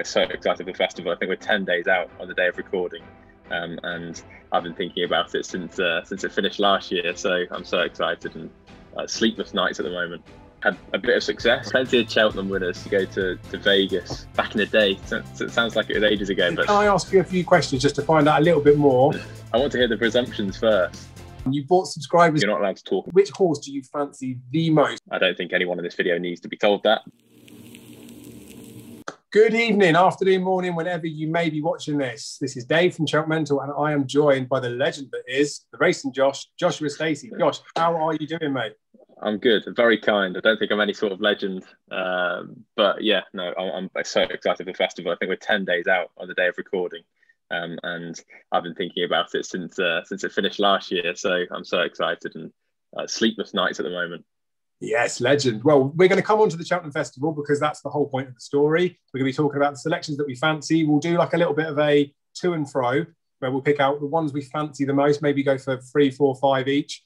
so excited for the festival. I think we're 10 days out on the day of recording, and I've been thinking about it since it finished last year. So I'm so excited, and sleepless nights at the moment. Had a bit of success. Plenty of Cheltenham winners to go to Vegas back in the day. So it sounds like it was ages ago. But can I ask you a few questions just to find out a little bit more? I want to hear the presumptions first. You bought subscribers. You're not allowed to talk. Which horse do you fancy the most? I don't think anyone in this video needs to be told that. Good evening, afternoon, morning, whenever you may be watching this. This is Dave from Cheltenham, and I am joined by the legend that is the racing Joshua Stacey. Josh, how are you doing, mate? I'm good. Very kind. I don't think I'm any sort of legend, but yeah, no, I'm so excited for the festival. I think we're 10 days out on the day of recording, and I've been thinking about it since it finished last year. So I'm so excited, and sleepless nights at the moment. Yes, legend. Well, we're going to come on to the Cheltenham Festival because that's the whole point of the story. We're going to be talking about the selections that we fancy. We'll do like a little bit of a to and fro where we'll pick out the ones we fancy the most, maybe go for 3, 4, 5 each.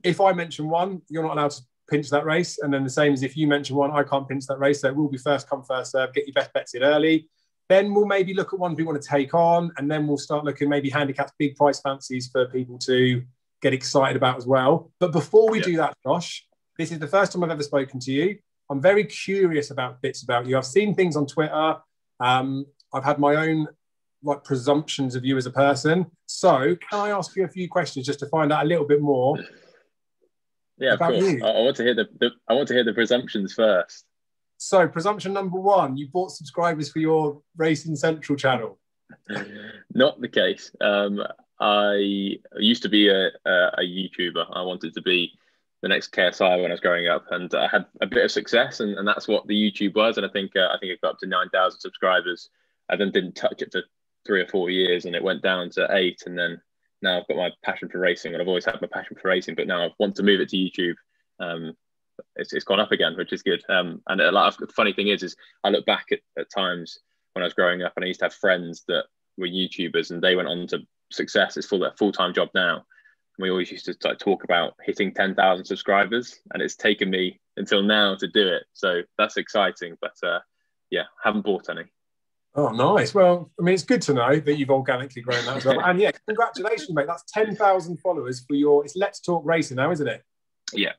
If I mention one, you're not allowed to pinch that race. And then the same as if you mention one, I can't pinch that race. So it will be first come, first serve. Get your best bets in early. Then we'll maybe look at ones we want to take on. And then we'll start looking maybe handicaps, big price fancies for people to get excited about as well. But before we do that, Josh, this is the first time I've ever spoken to you. I'm very curious about bits about you. I've seen things on Twitter. I've had my own presumptions of you as a person. So can I ask you a few questions just to find out a little bit more? Yeah, of course. I want to hear the presumptions first. So presumption number 1, you bought subscribers for your Racing Central channel. Not the case. I used to be a YouTuber. I wanted to be the next KSI when I was growing up, and I had a bit of success, and that's what the YouTube was. And I think it got up to 9,000 subscribers. I then didn't touch it for 3 or 4 years, and it went down to 8. And then now I've got my passion for racing, and I've always had my passion for racing, but now I want to move it to YouTube. It's gone up again, which is good. And the funny thing is I look back at times when I was growing up, and I used to have friends that were YouTubers, and they went on to success. It's their full-time job now. We always used to talk about hitting 10,000 subscribers, and it's taken me until now to do it. So that's exciting, but yeah, haven't bought any. Oh, nice. Well, I mean, it's good to know that you've organically grown that as well. And yeah, congratulations, mate. That's 10,000 followers for it's Let's Talk Racing now, isn't it? Yeah.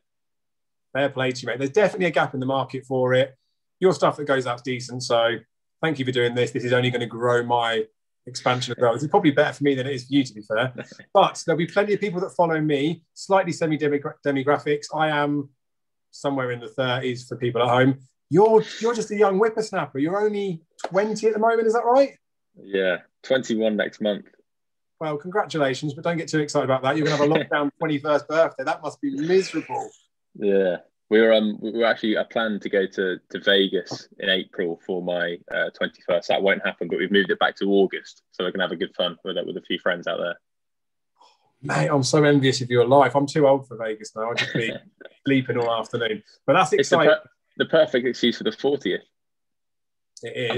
Fair play to you, mate. There's definitely a gap in the market for it. Your stuff that goes out's decent. So thank you for doing this. This is only going to grow my expansion as well. It's probably better for me than it is for you, to be fair. But there'll be plenty of people that follow me, slightly demographics. I am somewhere in the 30s for people at home. You're just a young whippersnapper. You're only 20 at the moment, is that right? Yeah, 21 next month. Well, congratulations, but don't get too excited about that. You're going to have a lockdown 21st birthday. That must be miserable. Yeah. We were actually, I planned to go to Vegas in April for my 21st. That won't happen, but we've moved it back to August, so we can have a good fun with a few friends out there. Mate, I'm so envious of your life. I'm too old for Vegas now. I'll just be sleeping all afternoon. But that's exciting. It's the perfect excuse for the 40th. It is. It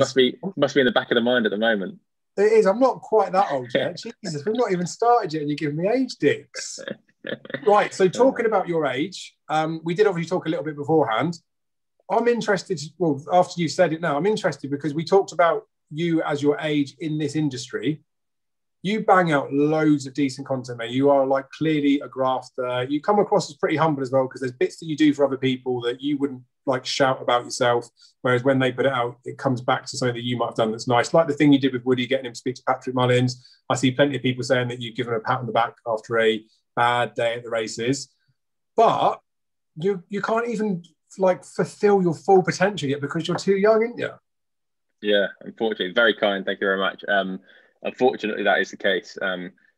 must be in the back of the mind at the moment. It is. I'm not quite that old yet. Jesus, we've not even started yet, and you're giving me age dicks. Right, so talking about your age, we did obviously talk a little bit beforehand. I'm interested, well, after you said it now, I'm interested because we talked about you as your age in this industry. You bang out loads of decent content, mate. You are clearly a grafter. You come across as pretty humble as well, because there's bits that you do for other people that you wouldn't shout about yourself. Whereas when they put it out, it comes back to something that you might have done that's nice. Like the thing you did with Woody, getting him to speak to Patrick Mullins. I see plenty of people saying that you've given a pat on the back after a bad day at the races, but you can't even fulfill your full potential yet because you're too young, aren't you? Yeah, unfortunately. Very kind, thank you very much. Unfortunately, that is the case.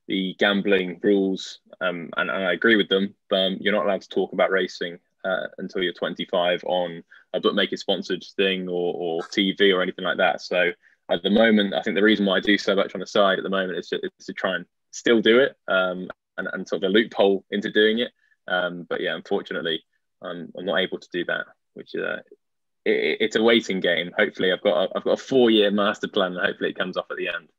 The gambling rules, and I agree with them, but you're not allowed to talk about racing until you're 25 on a bookmaker sponsored thing or TV or anything like that. So at the moment, I think the reason why I do so much on the side at the moment is to try and still do it, and sort of a loophole into doing it. But yeah, unfortunately, I'm not able to do that, which it's a waiting game. Hopefully, I've got a 4-year master plan, and hopefully it comes off at the end.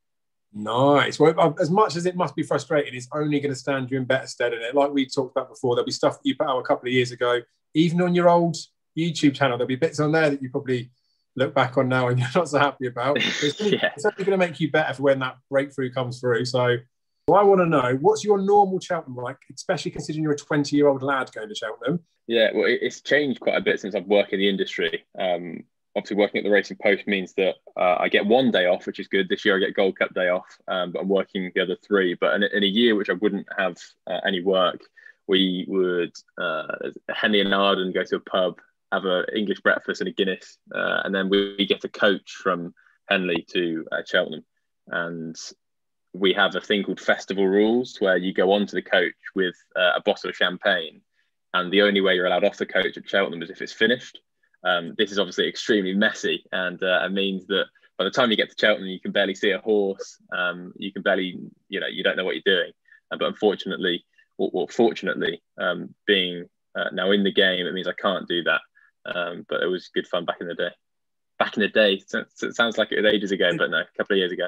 Nice. Well, as much as it must be frustrating, it's only going to stand you in better stead in it. Like we talked about before, there'll be stuff that you put out a couple of years ago, even on your old YouTube channel. There'll be bits on there that you probably look back on now and you're not so happy about. It's only going to make you better for when that breakthrough comes through. So I want to know, what's your normal Cheltenham like, especially considering you're a 20-year-old lad going to Cheltenham? Yeah, well, it's changed quite a bit since I've worked in the industry. Obviously, working at the Racing Post means that I get one day off, which is good. This year I get Gold Cup day off, but I'm working the other three. But in a year which I wouldn't have any work, we would Henley and Arden go to a pub, have an English breakfast and a Guinness, and then we get a coach from Henley to Cheltenham. And we have a thing called festival rules, where you go onto the coach with a bottle of champagne, and the only way you're allowed off the coach at Cheltenham is if it's finished. This is obviously extremely messy, and it means that by the time you get to Cheltenham, you can barely see a horse. You can barely, you don't know what you're doing. But unfortunately, or fortunately, being now in the game, it means I can't do that. But it was good fun back in the day. Back in the day, it sounds like it was ages ago, but no, a couple of years ago.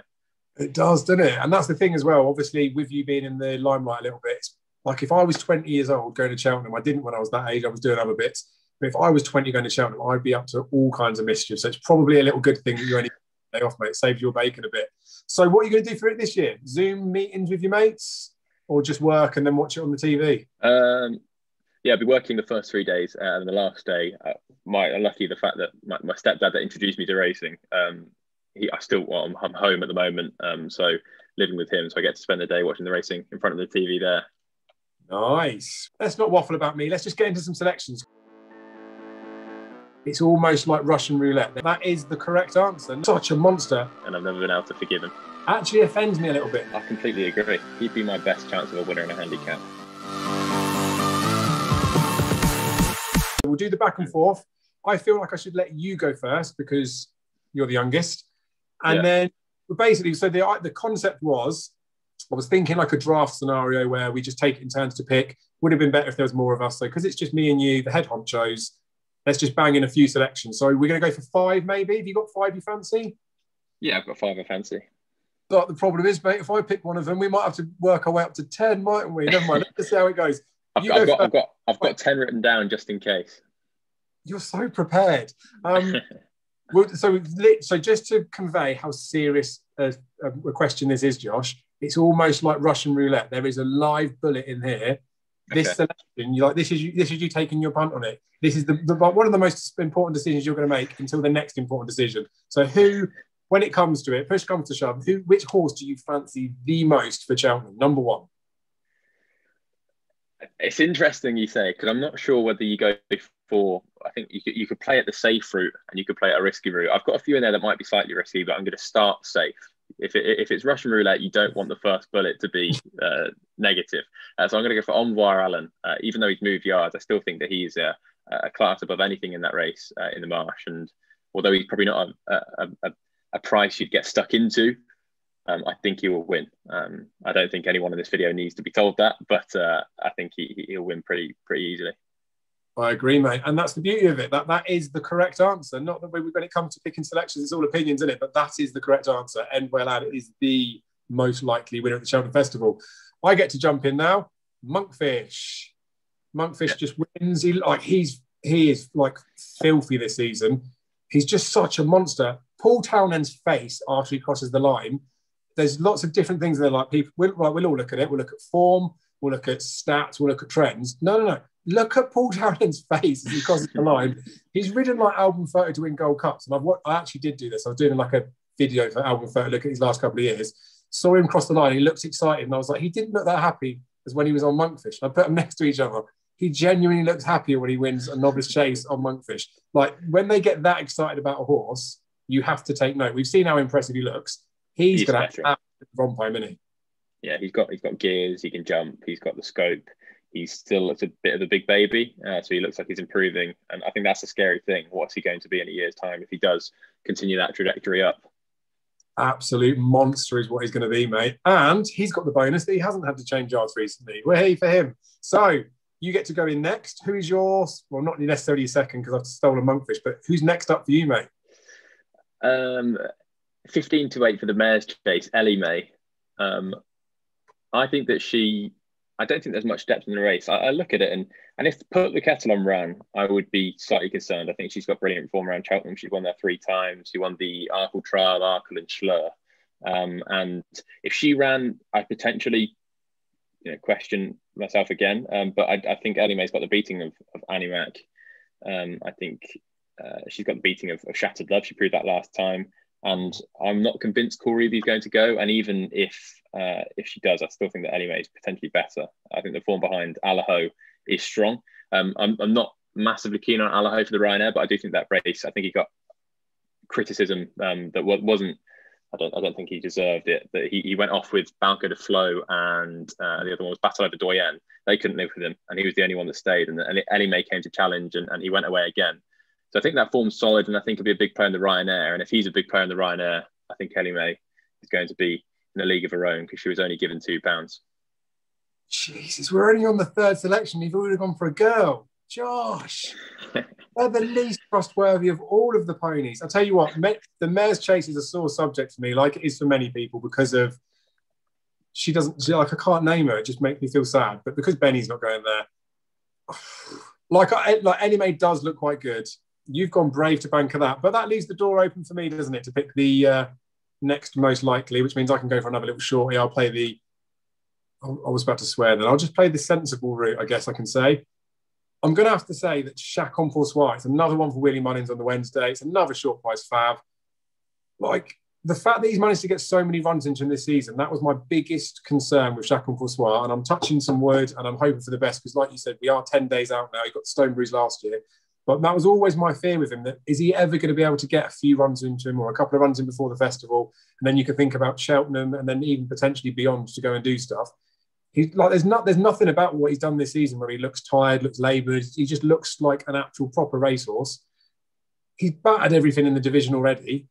It does, doesn't it? And that's the thing as well. Obviously, with you being in the limelight a little bit, it's like if I was 20 years old going to Cheltenham, I didn't when I was that age, I was doing other bits. But if I was 20 going to Cheltenham, I'd be up to all kinds of mischief. So it's probably a little good thing that you're only day off, mate. It saves your bacon a bit. So what are you going to do for it this year? Zoom meetings with your mates, or just work and then watch it on the TV? Yeah, I'll be working the first 3 days, and the last day, lucky the fact that my stepdad that introduced me to racing, I'm home at the moment, so living with him, so I get to spend the day watching the racing in front of the TV there. Nice. Let's not waffle about me. Let's just get into some selections. It's almost like Russian roulette. That is the correct answer. Such a monster. And I've never been able to forgive him. Actually offends me a little bit. I completely agree. He'd be my best chance of a winner in a handicap. We'll do the back and forth. I feel like I should let you go first because you're the youngest. And then basically, so the concept was, I was thinking like a draft scenario where we just take it in turns to pick. Would have been better if there was more of us. So because it's just me and you, the head honchos, let's just bang in a few selections. So we're going to go for 5 maybe. Have you got 5 you fancy? Yeah, I've got 5 I fancy. But the problem is, mate, if I pick one of them, we might have to work our way up to 10, mightn't we? Never mind. Let's see how it goes. I've got 10 written down just in case. You're so prepared. So just to convey how serious a question this is, Josh, it's almost like Russian roulette. There is a live bullet in here. This selection, this is you taking your punt on it. This is the one of the most important decisions you're going to make until the next important decision. So when it comes to it, push comes to shove, which horse do you fancy the most for Cheltenham? Number 1. It's interesting you say, because I'm not sure whether you go for, I think you could play at the safe route and you could play at a risky route. I've got a few in there that might be slightly risky, but I'm going to start safe. If it's Russian roulette, you don't want the first bullet to be negative. So I'm going to go for Envoy Allen. Even though he's moved yards, I still think that he's a class above anything in that race in the Marsh. And although he's probably not a price you'd get stuck into, I think he will win. I don't think anyone in this video needs to be told that, but I think he'll win pretty easily. I agree, mate. And that's the beauty of it. That is the correct answer. Not that when it comes to picking selections, it's all opinions, isn't it? But that is the correct answer. Envoy Allen is the most likely winner at the Cheltenham Festival. I get to jump in now. Monkfish. Monkfish just wins. He is like filthy this season. He's just such a monster. Paul Townend's face after he crosses the line. There's lots of different things there. Like we'll all look at it. We'll look at form. We'll look at stats. We'll look at trends. No. Look at Paul Townend's face as he crosses the line. He's ridden like Album Photo to win Gold Cups. And I actually did do this. I was doing like a video for Album Photo, look at his last couple of years. Saw him cross the line. He looked excited. And I was like, he didn't look that happy as when he was on Monkfish. And I put them next to each other. He genuinely looks happier when he wins a novice chase on Monkfish. Like when they get that excited about a horse, you have to take note. We've seen how impressive he looks. He's going to have a romp home, isn't he? Yeah, he's got gears. He can jump. He's got the scope. He still looks a bit of a big baby, so he looks like he's improving. And I think that's a scary thing. What's he going to be in a year's time if he does continue that trajectory up? Absolute monster is what he's going to be, mate. And he's got the bonus that he hasn't had to change yards recently. We're here for him. So you get to go in next. Who's yours? Well, not necessarily your second because I've stolen Monkfish, but who's next up for you, mate? 15 to 8 for the mare's chase, Ellie May. I think that she I don't think there's much depth in the race. I look at it and if Put the Kettle on ran, I would be slightly concerned. I think she's got brilliant form around Cheltenham. She's won there 3 times. She won the Arkle Trial, Arkle and Schlur. And if she ran, I potentially question myself again. But I think Ellie Mae's got the beating of Annie Mac. I think she's got the beating of Shattered Love. She proved that last time. And I'm not convinced Corey is going to go. And even if she does, I still think that Ellie Mae is potentially better. I think the form behind Allaho is strong. I'm not massively keen on Allaho for the Ryanair, but I do think that race, I think he got criticism that wasn't. I don't think he deserved it. That he went off with Balco de Flo and the other one was Battle over Doyen. They couldn't live with him, and he was the only one that stayed. And Ellie Mae came to challenge, and he went away again. So I think that form's solid, and I think he'll be a big player in the Ryanair. And if he's a big player in the Ryanair, I think Ellie Mae is going to be in a league of her own because she was only given £2. Jesus, we're only on the 3rd selection. You've already gone for a girl. Josh, they're the least trustworthy of all of the ponies. I'll tell you what, the Mare's Chase is a sore subject for me, like it is for many people, because of I can't name her. It just makes me feel sad. But because Benny's not going there, like Ellie Mae does look quite good. You've gone brave to bank of that, but that leaves the door open for me, doesn't it, to pick the next most likely, which means I can go for another little shorty. I'll play I was about to swear then. I'll just play the sensible route, I guess I can say. I'm going to have to say that Chacun Pour Soi, it's another one for Willie Mullins on the Wednesday. It's another short price fab. Like, the fact that he's managed to get so many runs into him this season, that was my biggest concern with Chacun Pour Soi. And I'm touching some wood and I'm hoping for the best because, like you said, we are 10 days out now. He got the Stone Bruise last year. But that was always my fear with him, that is he ever going to be able to get a few runs into him or a couple of runs in before the festival? And then you can think about Cheltenham and then even potentially beyond to go and do stuff. He's like, there's nothing about what he's done this season where he looks tired, looks laboured. He just looks like an actual proper racehorse. He's battered everything in the division already.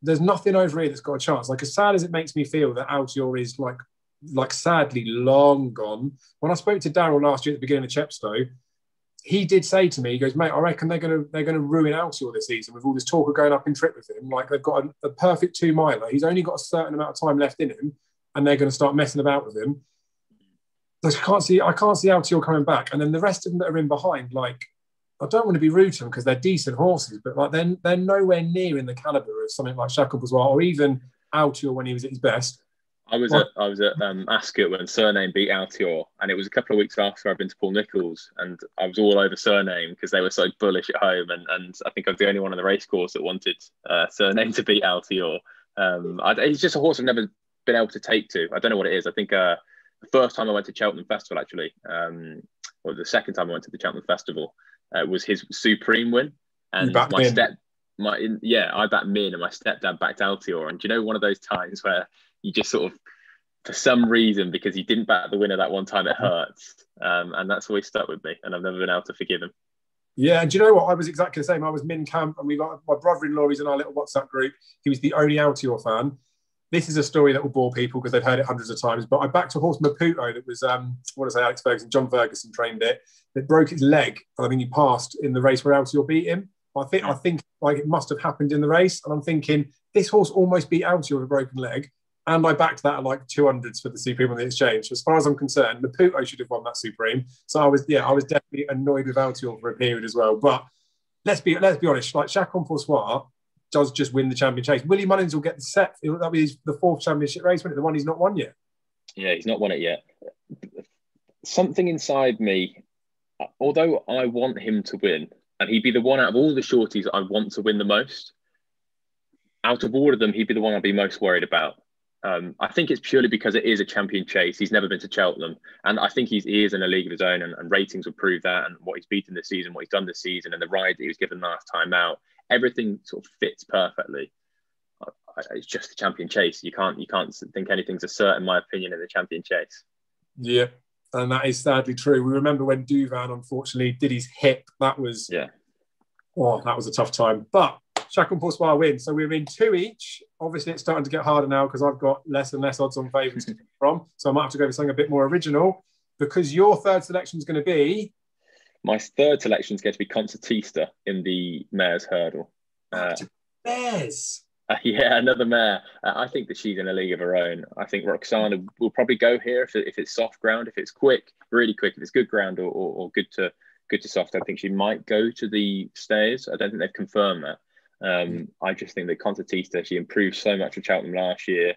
There's nothing over here that's got a chance. Like, as sad as it makes me feel that Altior is like sadly long gone. When I spoke to Daryl last year at the beginning of Chepstow, he did say to me, he goes, mate, I reckon they're gonna ruin Altior this season with all this talk of going up in trip with him. Like, they've got a perfect 2-miler. He's only got a certain amount of time left in him, and they're going to start messing about with him. I can't see Altior coming back. And then the rest of them that are in behind, like, I don't want to be rude to them because they're decent horses, but like they're nowhere near in the calibre of something like Chacun Pour Soi or even Altior when he was at his best. I was at Ascot when Surname beat Altior, and it was a couple of weeks after I'd been to Paul Nicholls, and I was all over Surname because they were so bullish at home, and I think I was the only one on the racecourse that wanted Surname to beat Altior. He's just a horse I've never been able to take to. I don't know what it is. I think the first time I went to Cheltenham Festival, actually, or the second time I went to the Cheltenham Festival, was his Supreme win, and I backed Min, and my stepdad backed Altior, and do you know one of those times where you just sort of, for some reason, because he didn't back the winner that one time, it hurts. And that's always stuck with me. And I've never been able to forgive him. Yeah, and do you know what? I was exactly the same. I was Min Camp, and we got my brother-in-law, he's in our little WhatsApp group. He was the only Altior fan. This is a story that will bore people because they've heard it hundreds of times. But I backed a horse, Maputo, that was, Alex Ferguson, John Ferguson trained it. It broke its leg. I mean, he passed in the race where Altior beat him. I think like it must have happened in the race. And I'm thinking, this horse almost beat Altior with a broken leg. And I backed that at like 200s for the Supreme on the exchange. So as far as I'm concerned, Maputo should have won that Supreme. So I was definitely annoyed with Altior for a period as well. But let's be honest, like Chacun Pour Soi does just win the champion chase. Willie Mullins will get the set. That'll be the 4th championship race, won't it? The one he's not won yet. Yeah, he's not won it yet. Something inside me, although I want him to win, and he'd be the one out of all the shorties I want to win the most, out of all of them, he'd be the one I'd be most worried about. I think it's purely because it is a champion chase. He's never been to Cheltenham. And I think he is in a league of his own, and ratings will prove that, and what he's beaten this season, what he's done this season, and the ride that he was given last time out. Everything sort of fits perfectly. It's just a champion chase. You can't think anything's a cert, in my opinion, in the champion chase. Yeah, and that is sadly true. We remember when Duvan, unfortunately, did his hip. That was that was a tough time. But Chacun Pour Soi wins. So we're in 2 each. Obviously, it's starting to get harder now because I've got less and less odds on favourites to pick from. So I might have to go for something a bit more original, because your 3rd selection is going to be... My 3rd selection is going to be Concertista in the Mare's Hurdle. Mares. Yeah, another mare. I think that she's in a league of her own. I think Roxana will probably go here if it's soft ground, if it's quick, really quick, if it's good ground or good to soft. I think she might go to the stayers. I don't think they've confirmed that. I just think that Concertista, she improved so much with Cheltenham last year.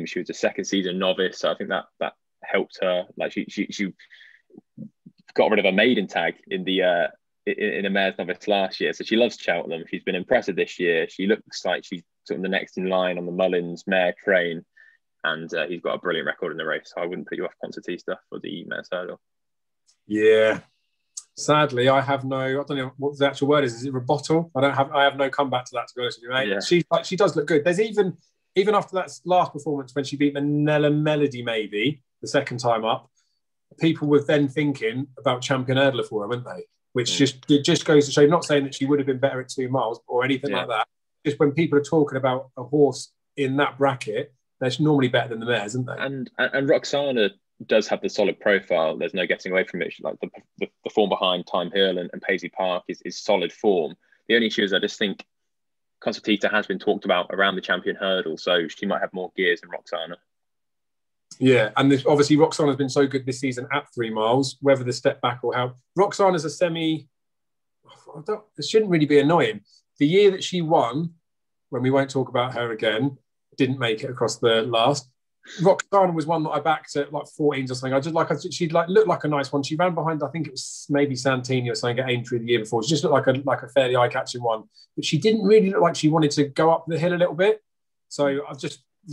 She was a second season novice, so I think that helped her. Like she got rid of a maiden tag in the in a mare's novice last year, so she loves Cheltenham. She's been impressive this year. She looks like she's sort of the next in line on the Mullins mare train, and he's got a brilliant record in the race. So I wouldn't put you off Concertista for the mare's hurdle. Yeah. Sadly, I don't know what the actual word is. Is it rebuttal? I have no comeback to that, to be honest with you, mate. Yeah. She does look good. There's even after that last performance when she beat Manila Melody, maybe the second time up, people were then thinking about champion hurdler for her, weren't they? Which just goes to show. Not saying that she would have been better at 2 miles or anything like that. Just when people are talking about a horse in that bracket, they're normally better than the mares, aren't they? And Roxana does have the solid profile. There's no getting away from it. Like the form behind Time Hill and Paisley Park is solid form. The only issue is I just think Concertista has been talked about around the champion hurdle, so she might have more gears than Roxana. Yeah, and obviously Roxana's been so good this season at 3 miles, whether the step back will help. Roxana's a semi... It shouldn't really be annoying. The year that she won, when we won't talk about her again, didn't make it across the last. Roxana was one that I backed at like 14s or something. She looked like a nice one. She ran behind, I think it was maybe Santini or something at Aintree the year before. She just looked like a fairly eye-catching one. But she didn't really look like she wanted to go up the hill a little bit. So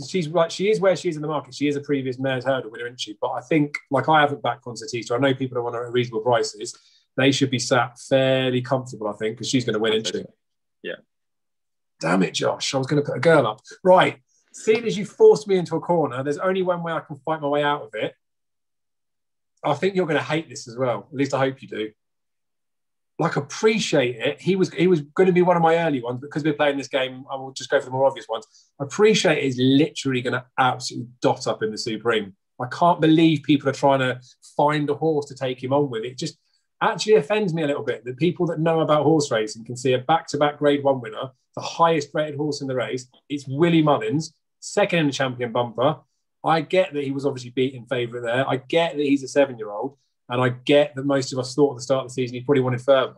she is where she is in the market. She is a previous mare's hurdle winner, isn't she? But I think, like, I haven't backed Concertista. I know people don't want her at reasonable prices. They should be sat fairly comfortable, I think, because she's going to win, isn't she? Yeah. Damn it, Josh. I was going to put a girl up. Right. Seeing as you forced me into a corner, there's only one way I can fight my way out of it. I think you're going to hate this as well. At least I hope you do. Like, Appreciate It. He was going to be one of my early ones, but because we're playing this game, I will just go for the more obvious ones. Appreciate It is literally going to absolutely dot up in the Supreme. I can't believe people are trying to find a horse to take him on with. It just actually offends me a little bit that people that know about horse racing can see a back-to-back Grade 1 winner, the highest rated horse in the race. It's Willie Mullins, second in the champion bumper. I get that he was obviously beaten favourite there. I get that he's a 7-year-old. And I get that most of us thought at the start of the season he probably wanted further.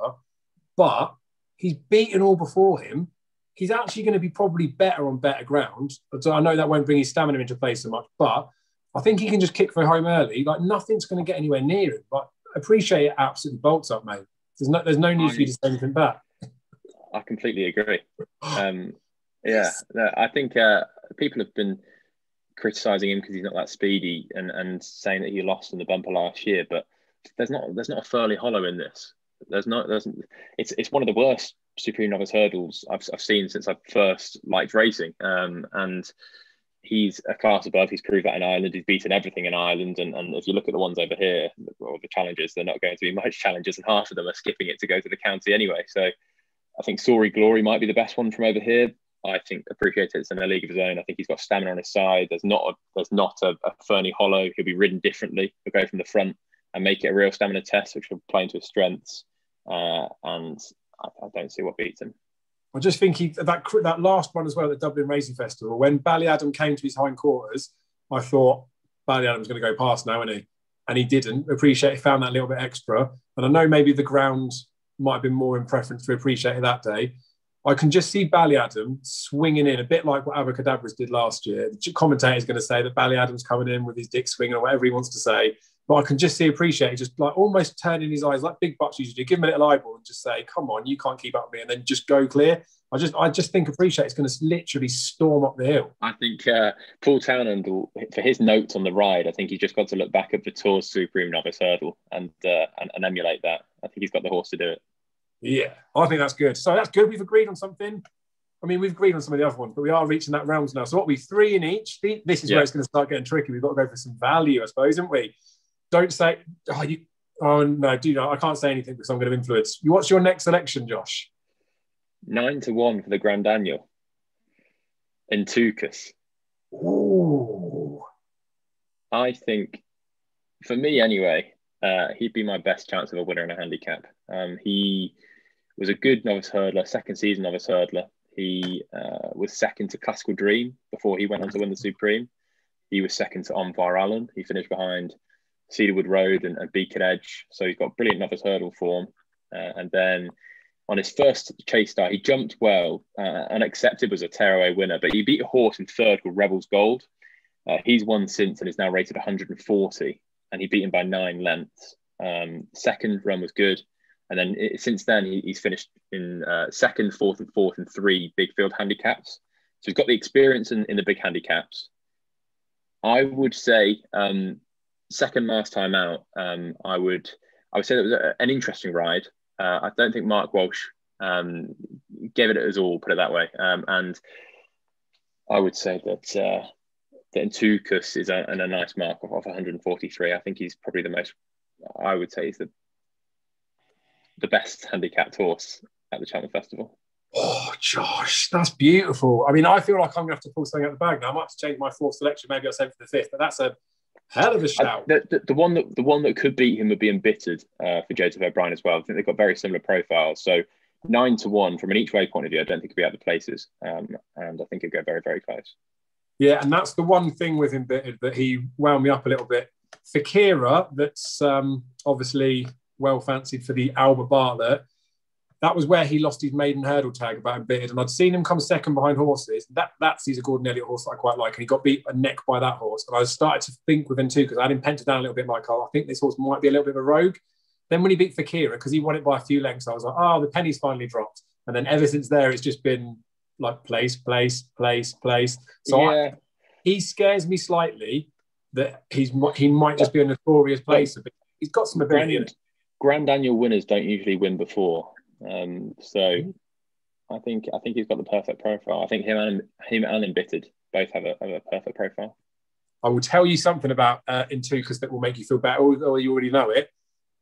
But he's beaten all before him. He's actually going to be probably better on better ground. So I know that won't bring his stamina into play so much. But I think he can just kick for home early. Like, nothing's going to get anywhere near him. But Appreciate It absolutely bolts up, mate. There's no need for you to say anything back. I completely agree. I think people have been criticising him because he's not that speedy and saying that he lost in the bumper last year, but there's not a Furley Hollow in this. It's one of the worst Supreme Novice hurdles I've seen since I first liked racing. And he's a class above. He's proved that in Ireland. He's beaten everything in Ireland. And if you look at the ones over here, or the challenges, they're not going to be much challenges, and half of them are skipping it to go to the county anyway. So I think Sorry Glory might be the best one from over here. I think Appreciate It's in a league of his own. I think he's got stamina on his side. There's not a Fernie Hollow. He'll be ridden differently. He'll go from the front and make it a real stamina test, which will play into his strengths. And I don't see what beats him. I just think that last one as well at the Dublin Racing Festival, when Ballyadam came to his hindquarters, I thought Ballyadam's going to go past now, isn't he? And he didn't. Appreciate It found that little bit extra. And I know maybe the ground might have been more in preference to Appreciate It that day. I can just see Ballyadam swinging in a bit like what Abracadabras did last year. The commentator is going to say that Ballyadam's coming in with his dick swinging or whatever he wants to say. But I can just see Appreciate It just like almost turning his eyes like big bucks usually do. Give him a little eyeball and just say, come on, you can't keep up with me, and then just go clear. I just think Appreciate It's going to literally storm up the hill. I think Paul Townend, for his notes on the ride, I think he's just got to look back at the Tour's Supreme Novice Hurdle and emulate that. I think he's got the horse to do it. Yeah, I think that's good. So that's good. We've agreed on something. I mean, we've agreed on some of the other ones, but we are reaching that rounds now. So what, we 3 in each? This is where it's going to start getting tricky. We've got to go for some value, I suppose, haven't we? Don't say, no, do not. I can't say anything because I'm going to influence. What's your next selection, Josh? 9-1 for the Grand Annual. Entucas. Ooh. I think, for me anyway, he'd be my best chance of a winner in a handicap. He was a good novice hurdler, second season novice hurdler. He was second to Classical Dream before he went on to win the Supreme. He was second to Onvar Allen. He finished behind Cedarwood Road and Beacon Edge. So he's got brilliant novice hurdle form. And then on his first chase start, he jumped well. Unaccepted was a tearaway winner, but he beat a horse in third called Rebel's Gold. He's won since and is now rated 140, and he beat him by 9 lengths. Second run was good. And then since then, he's finished in second, fourth, and fourth in 3 big field handicaps. So he's got the experience in the big handicaps. I would say second last time out, I would say that was an interesting ride. I don't think Mark Walsh gave it his all, put it that way. And I would say that Intukus is a nice mark of 143. I think he's probably the most, I would say he's the best handicapped horse at the Cheltenham Festival. Oh, Josh, that's beautiful. I mean, I feel like I'm going to have to pull something out of the bag now. I might have to change my 4th selection. Maybe I'll save for the 5th, but that's a hell of a shout. The one that could beat him would be Embittered for Joseph O'Brien as well. I think they've got very similar profiles. So 9-1 from an each way point of view, I don't think it'd be out of places. And I think it'd go very, very close. Yeah, and that's the one thing with Embittered that he wound me up a little bit. Fakira, that's obviously well fancied for the Albert Bartlett. That was where he lost his maiden hurdle tag about Embittered, and I'd seen him come second behind horses. He's a Gordon Elliott horse that I quite like, and he got beat a neck by that horse. And I started to think with him too, because I had him pented down a little bit, like, oh, I think this horse might be a little bit of a rogue. Then when he beat Fakira, because he won it by a few lengths, I was like, oh, the penny's finally dropped. And then ever since there, it's just been like place. So yeah. He scares me slightly that he might just be a notorious placer, but he's got some ability in it. Grand Annual winners don't usually win before. So I think he's got the perfect profile. I think him and Embittered both have a perfect profile. I will tell you something about Intukus that will make you feel better, or you already know it.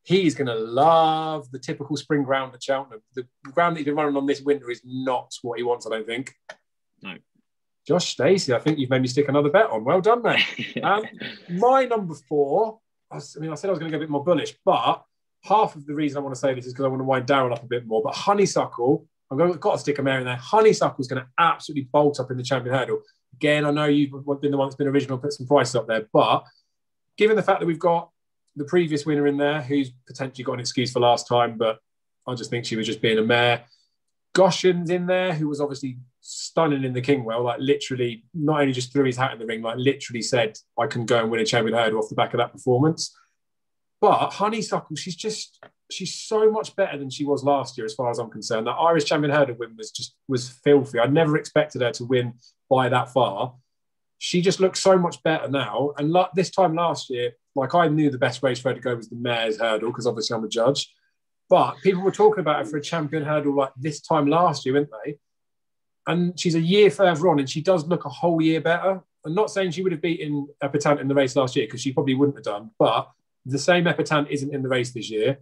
He's going to love the typical spring ground at Cheltenham. The ground that he's been running on this winter is not what he wants, I don't think. No. Josh Stacey, I think you've made me stick another bet on. Well done, mate. My number 4, I said I was going to go a bit more bullish, but half of the reason I want to say this is because I want to wind Darren up a bit more. But Honeysuckle, I've got to stick a mare in there. Honeysuckle's going to absolutely bolt up in the Champion Hurdle. Again, I know you've been the one that's been original, put some prices up there. But given the fact that we've got the previous winner in there, who's potentially got an excuse for last time, but I just think she was just being a mare. Goshen's in there, who was obviously stunning in the Kingwell, like literally not only just threw his hat in the ring, like literally said, I can go and win a Champion Hurdle off the back of that performance. But Honeysuckle, she's so much better than she was last year, as far as I'm concerned. That Irish Champion Hurdle win was filthy. I never expected her to win by that far. She just looks so much better now. And this time last year, like I knew the best race for her to go was the Mare's Hurdle, because obviously I'm a judge. But people were talking about her for a Champion Hurdle like this time last year, weren't they? And she's a year further on, and she does look a whole year better. I'm not saying she would have beaten Epitant in the race last year, because she probably wouldn't have done, but the same Epitant isn't in the race this year.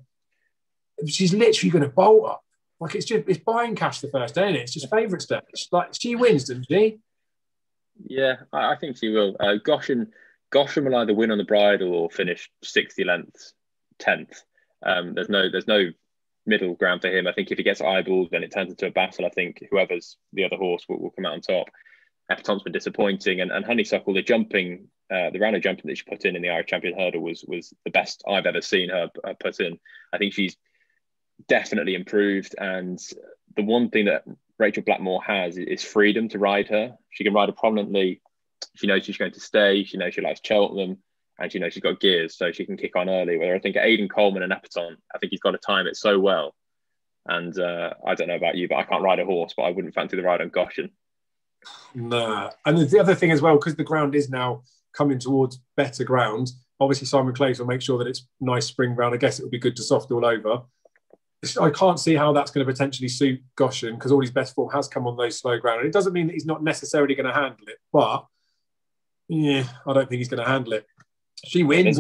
She's literally going to bolt up. Like it's buying cash the first day, isn't it? It's just favourite stage. Like she wins, doesn't she? Yeah, I think she will. Goshen will either win on the bridle or finish 60 lengths, 10th. There's no middle ground for him. I think if he gets eyeballed, then it turns into a battle. I think whoever's the other horse will come out on top. Epitant's been disappointing, and Honeysuckle, the round of jumping that she put in the Irish Champion Hurdle was the best I've ever seen her put in. I think she's definitely improved, and the one thing that Rachel Blackmore has is freedom to ride her. She can ride her prominently. She knows she's going to stay. She knows she likes Cheltenham, and she knows she's got gears, so she can kick on early. Where I think Aidan Coleman and Epitant, I think he's got to time it so well. And I don't know about you, but I can't ride a horse, but I wouldn't fancy the ride on Goshen. Nah. And the other thing as well, because the ground is now coming towards better ground, obviously Simon Clays will make sure that it's nice spring ground. I guess it would be good to soft all over. I can't see how that's going to potentially suit Goshen, because all his best form has come on those slow ground. And it doesn't mean that he's not necessarily going to handle it, but yeah, I don't think he's going to handle it. She wins.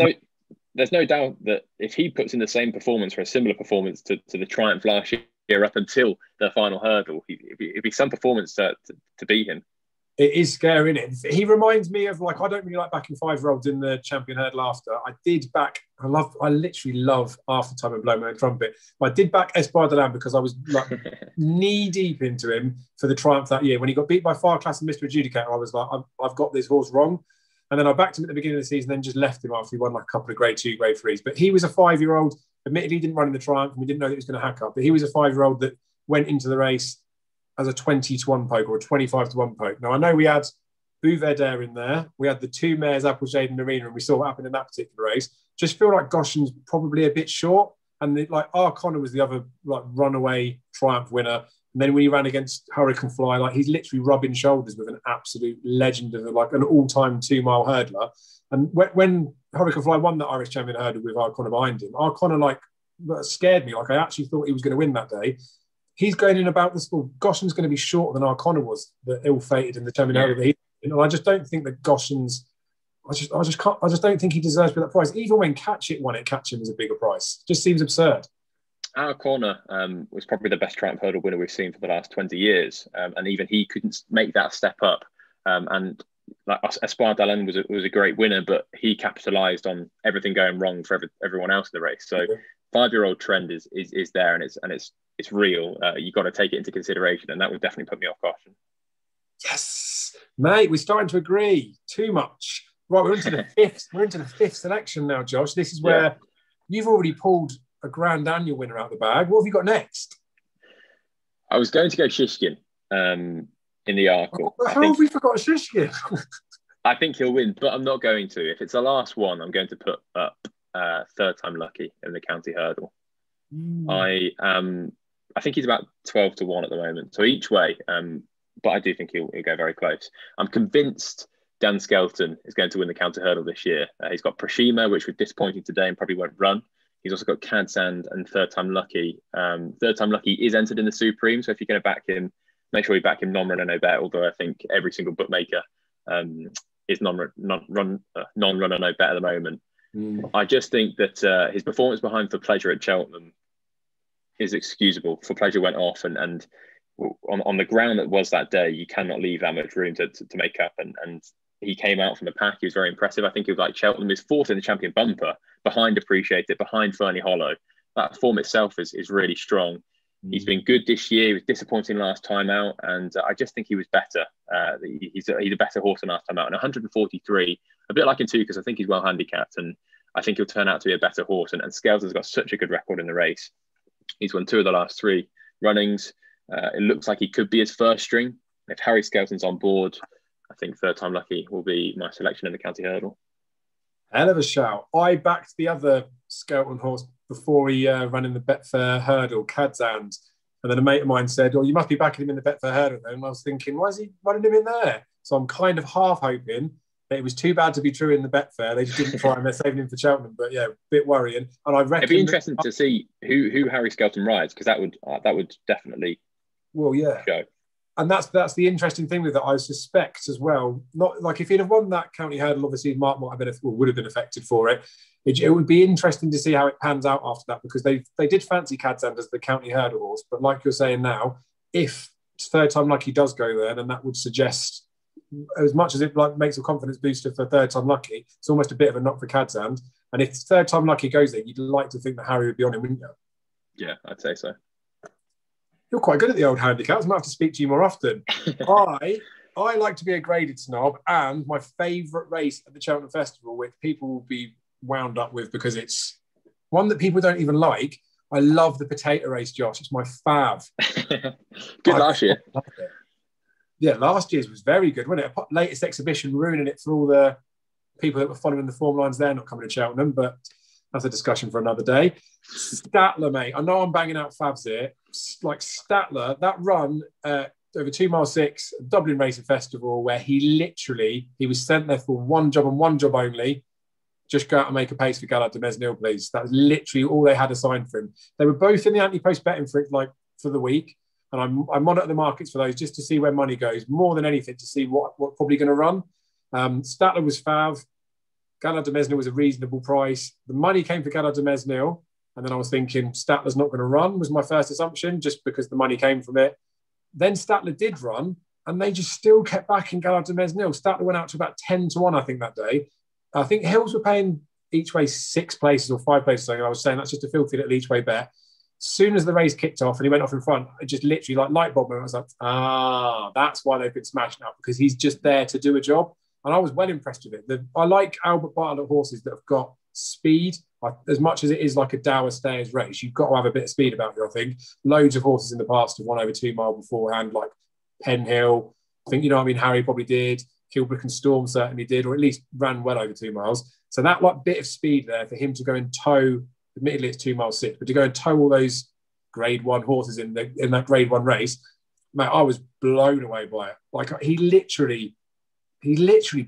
There's no doubt that if he puts in the same performance or a similar performance to the Triumph last year up until the final hurdle, it'd be some performance to beat him. It is scary, isn't it? He reminds me of, like, I don't really like backing 5-year-olds in the champion hurdle after. I literally love After Time and Blow My Own Trumpet. But I did back Espoir de Lamb because I was like knee deep into him for the Triumph that year. When he got beat by Farclas and Mr. Adjudicator, I was like, I've got this horse wrong. And then I backed him at the beginning of the season, then just left him after he won like a couple of grade 2, grade 3s. But he was a 5-year-old. Admittedly, he didn't run in the Triumph and we didn't know that he was going to hack up. But he was a 5-year-old that went into the race as a 20-1 poke or a 25-1 poke. Now, I know we had Bouverdere in there. We had the 2 mares, Appleshade and Arena, and we saw what happened in that particular race. Just feel like Goshen's probably a bit short. And like Arcona was the other like runaway Triumph winner. And then when he ran against Hurricane Fly, like he's literally rubbing shoulders with an absolute legend of like an all-time 2-mile hurdler. And when Hurricane Fly won the Irish Champion hurdle with Arcona behind him, Arcona like scared me. Like I actually thought he was going to win that day. He's going in about this. Well, Goshen's going to be shorter than Arcona was, the ill-fated in the Champion hurdle that he. And I just don't think that Goshen's. I just don't think he deserves to be that price. Even when Catch It won it, Catch Him was a bigger price. Just seems absurd. Our corner was probably the best Triumph hurdle winner we've seen for the last 20 years. And even he couldn't make that step up. And like Espoir d'Allen was a great winner, but he capitalised on everything going wrong for everyone else in the race. So 5-year-old trend is there and it's real. You've got to take it into consideration. And that would definitely put me off caution. Yes, mate, we're starting to agree. Too much. Right, we're into the fifth. We're into the 5th selection now, Josh. This is where you've already pulled a Grand Annual winner out of the bag. What have you got next? I was going to go Shishkin in the Arkle. How have we forgot Shishkin? I think he'll win, but I'm not going to. If it's the last one, I'm going to put up Third Time Lucky in the county hurdle. I think he's about 12-1 at the moment. So each way, but I do think he'll go very close. I'm convinced Dan Skelton is going to win the counter hurdle this year. He's got Prashima, which was disappointing today and probably won't run. He's also got Cadsand and Third Time Lucky. Third Time Lucky is entered in the Supreme, so if you're going to back him, make sure you back him non-runner, no bet, although I think every single bookmaker is non-runner, no bet at the moment. I just think that his performance behind For Pleasure at Cheltenham is excusable. For Pleasure went off and on the ground that was that day, you cannot leave that much room to make up. And he came out from the pack. He was very impressive. I think he was like Cheltenham is 4th in the champion bumper, behind Appreciate It, behind Fernie Hollow. That form itself is really strong. He's been good this year. He was disappointing last time out, and I just think he was better. He's a better horse than last time out. And 143, a bit like in 2, because I think he's well handicapped, and I think he'll turn out to be a better horse. And Skelton's got such a good record in the race. He's won 2 of the last 3 runnings. It looks like he could be his first string. If Harry Skelton's on board, I think Third Time Lucky will be my selection in the county hurdle. Hell of a shout. I backed the other Skelton horse before he ran in the Betfair hurdle, Cadsand. And then a mate of mine said, you must be backing him in the Betfair hurdle then. And I was thinking, why is he running him in there? So I'm kind of half hoping that it was too bad to be true in the Betfair. They just didn't try and they're saving him for Cheltenham. But yeah, a bit worrying. And I reckon it'd be interesting to see who Harry Skelton rides, because that would definitely show. And that's the interesting thing with it. I suspect as well, not like if he'd have won that county hurdle, obviously Mark might have been would have been affected for it. It would be interesting to see how it pans out after that, because they did fancy Cadsand as the county hurdle horse. But like you're saying now, if Third Time Lucky does go there, then that would suggest, as much as it like makes a confidence booster for Third Time Lucky, it's almost a bit of a knock for Cadsand. And if Third Time Lucky goes there, you'd like to think that Harry would be on him, wouldn't you? Yeah, I'd say so. You're quite good at the old handicaps. I might have to speak to you more often. I like to be a graded snob, and my favourite race at the Cheltenham Festival, which people will be wound up with because it's one that people don't even like. I love the potato race, Josh. It's my fav. Good last year. Yeah, last year's was very good, wasn't it? Latest exhibition, ruining it for all the people that were following the form lines there, not coming to Cheltenham, but that's a discussion for another day. Statler, mate. I know I'm banging out favs here. Like Statler, that run over 2 mile 6, Dublin Racing Festival, where he was sent there for one job and one job only. Just go out and make a pace for Galad de Mesnil, please. That was literally all they had assigned for him. They were both in the anti-post betting for the week. And I monitor the markets for those just to see where money goes, more than anything to see what probably going to run. Statler was fav. Galad de Mesnil was a reasonable price. The money came for Galad de Mesnil. And then I was thinking Statler's not going to run, was my first assumption, just because the money came from it. Then Statler did run. and they just still kept backing Gallard de Mesnil. Statler went out to about 10-1, I think, that day. I think Hills were paying each way 6 places or 5 places. I was saying that's just a filthy little each way bet. As soon as the race kicked off and he went off in front, it just literally like light bulb moment. I was like, that's why they've been smashing up, because he's just there to do a job. And I was well impressed with it. I like Albert Bartlett horses that have got speed. As much as it is like a Dower Stayers race, you've got to have a bit of speed about you, I think. Loads of horses in the past have won over 2 mile beforehand, like Penhill. I think, Harry probably did. Kilbrick and Storm certainly did, or at least ran well over 2 miles. So that like bit of speed there for him to go and tow, admittedly it's 2 miles 6, but to go and tow all those grade 1 horses in that grade 1 race, mate, I was blown away by it. Like he literally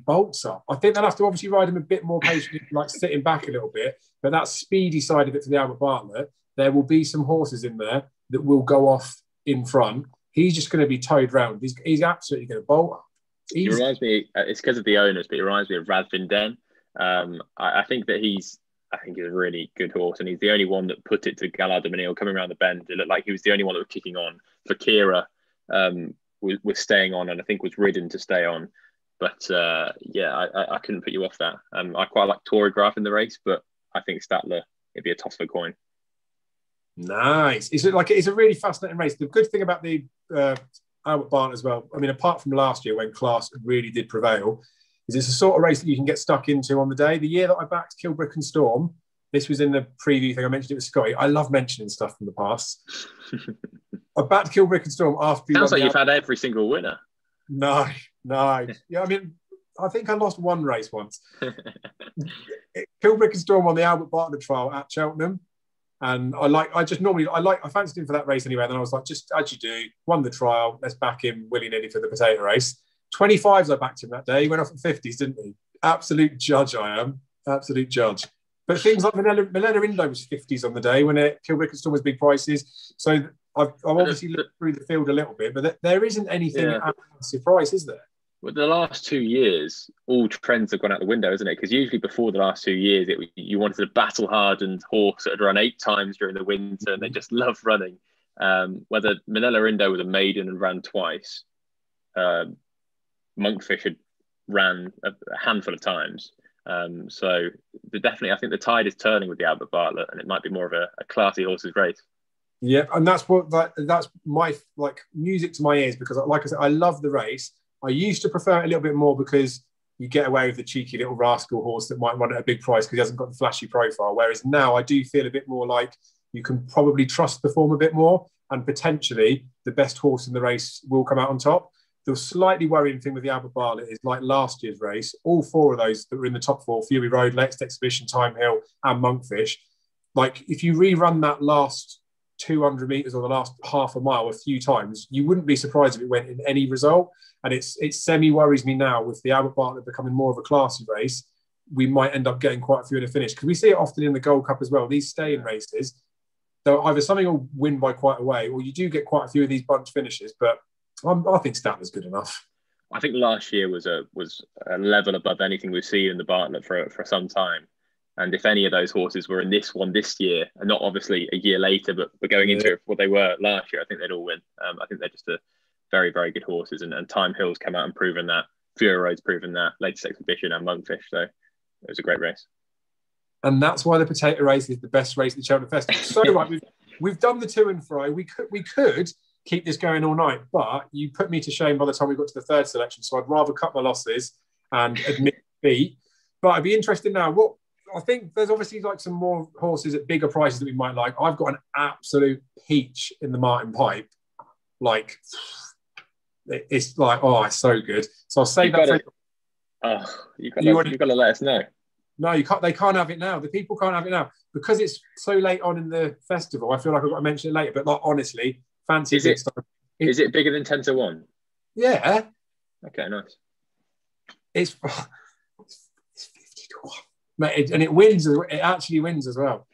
bolts up. I think they'll have to obviously ride him a bit more patiently, like sitting back a little bit, but that speedy side of it for the Albert Bartlett, there will be some horses in there that will go off in front. He's just going to be towed round. He's absolutely going to bolt up. He reminds me, it's because of the owners, but he reminds me of Radvin Den. I think he's a really good horse, and he's the only one that put it to Gallard de Mesnil coming around the bend. It looked like he was the only one that was kicking on. Fakira was staying on, and I think was ridden to stay on. But I couldn't put you off that. I quite like Torograph in the race, but I think Statler, it'd be a toss of a coin. Nice. It's a really fascinating race. The good thing about the Albert Bartlett as well, I mean, apart from last year when class really did prevail, is it's a sort of race that you can get stuck into on the day. The year that I backed Kilbrick and Storm, this was in the preview thing, I mentioned it with Scotty. I love mentioning stuff from the past. I backed Kilbrick and Storm after... Sounds like you've had every single winner. No. Yeah, I mean, I think I lost one race once. Kilbrick and Storm won the Albert Bartlett trial at Cheltenham. And I fancied him for that race anyway. And then I was like, just as you do, won the trial. Let's back him willy-nilly for the potato race. 25s I backed him that day. He went off at 50s, didn't he? Absolute judge I am. Absolute judge. But things like Milena Indo was 50s on the day when Kilbrick and Storm was big prices. So I've obviously looked through the field a little bit, but there isn't anything at surprise, is there? Well, the last 2 years, all trends have gone out the window, isn't it? Because usually before the last 2 years, you wanted a battle-hardened horse that had run 8 times during the winter, and they just love running. Whether Manila Indo was a maiden and ran twice, Monkfish had ran a handful of times. So definitely, I think the tide is turning with the Albert Bartlett, and it might be more of a classy horse's race. Yeah, and that's my music to my ears, because like I said, I love the race. I used to prefer it a little bit more because you get away with the cheeky little rascal horse that might run at a big price because he hasn't got the flashy profile. Whereas now I do feel a bit more like you can probably trust the form a bit more, and potentially the best horse in the race will come out on top. The slightly worrying thing with the Albert Bartlett is, like last year's race, all 4 of those that were in the top 4, Fury Road, Next Exhibition, Time Hill and Monkfish, like if you rerun that last 200 metres or the last half a mile a few times, you wouldn't be surprised if it went in any result. And it semi-worries me now with the Albert Bartlett becoming more of a classy race. We might end up getting quite a few in the finish, because we see it often in the Gold Cup as well. These stay-in races, though, either something will win by quite a way, or you do get quite a few of these bunch finishes. But I think Statler's good enough. I think last year was a level above anything we've seen in the Bartlett for some time. And if any of those horses were in this one this year, and not obviously a year later, but going into it what they were last year, I think they'd all win. I think they're just a very, very good horses. And Time Hill's come out and proven that. Fury Road's proven that. Latest Exhibition and Monkfish. So it was a great race. And that's why the potato race is the best race at the Cheltenham Festival. So right, we've done the to and fro. We could keep this going all night, but you put me to shame by the time we got to the third selection. So I'd rather cut my losses and admit defeat. But I'd be interested now. I think there's obviously like some more horses at bigger prices that we might like. I've got an absolute peach in the Martin Pipe. Like, it's like, it's so good. So I'll save that. You've got to let us know. No, you can't. They can't have it now. The people can't have it now because it's so late on in the festival. I feel like I've got to mention it later. But like, honestly, fancy is it bigger than 10-1? Yeah. Okay, nice. It's 50-1. And it wins. It actually wins as well.